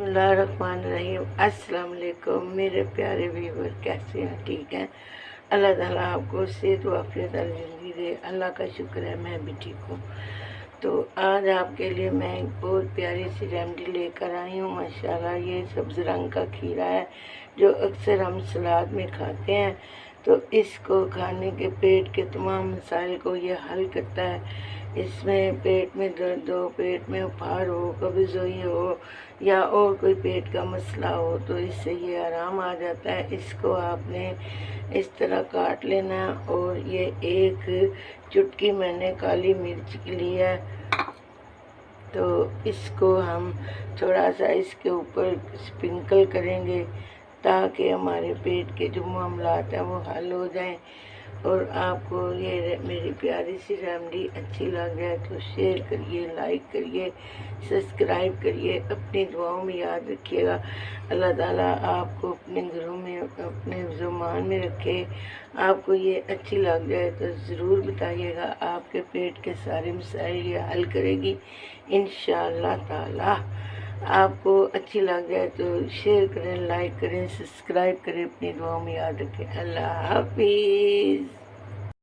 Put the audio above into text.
बिस्मिल्लाहिर्रहमानिर्रहीम। अस्सलाम वालेकुम मेरे प्यारे व्यूवर, कैसे हैं? ठीक हैं। अल्लाह ताला आपको सेहत व आफियत वाली ज़िंदगी दे। अल्लाह का शुक्र है, मैं भी ठीक हूँ। तो आज आपके लिए मैं एक बहुत प्यारी सी रेमडी लेकर आई हूँ। माशाल्लाह, ये सब्ज़ रंग का खीरा है जो अक्सर हम सलाद में खाते हैं। तो इसको खाने के पेट के तमाम मसाइल को ये हल करता है। इसमें पेट में दर्द हो, पेट में उफार हो, कब्ज़ हुई हो या और कोई पेट का मसला हो तो इससे ये आराम आ जाता है। इसको आपने इस तरह काट लेना और ये एक चुटकी मैंने काली मिर्च की ली है। तो इसको हम थोड़ा सा इसके ऊपर स्प्रिंकल करेंगे ताकि हमारे पेट के जो मामलात हैं वो हल हो जाएं। और आपको ये मेरी प्यारी सी रेमडी अच्छी लग जाए तो शेयर करिए, लाइक करिए, सब्सक्राइब करिए। अपनी दुआओं में याद रखिएगा। अल्लाह ताला आपको अपने घरों में, अपने ज़ुबान में रखे। आपको ये अच्छी लग जाए तो ज़रूर बताइएगा। आपके पेट के सारे मसाइल ये हल करेगी इंशाअल्लाह ताला। आपको अच्छी लग जाए तो शेयर करें, लाइक करें, सब्सक्राइब करें। अपनी दुआओं में याद रखें। अल्लाह हाफिज़।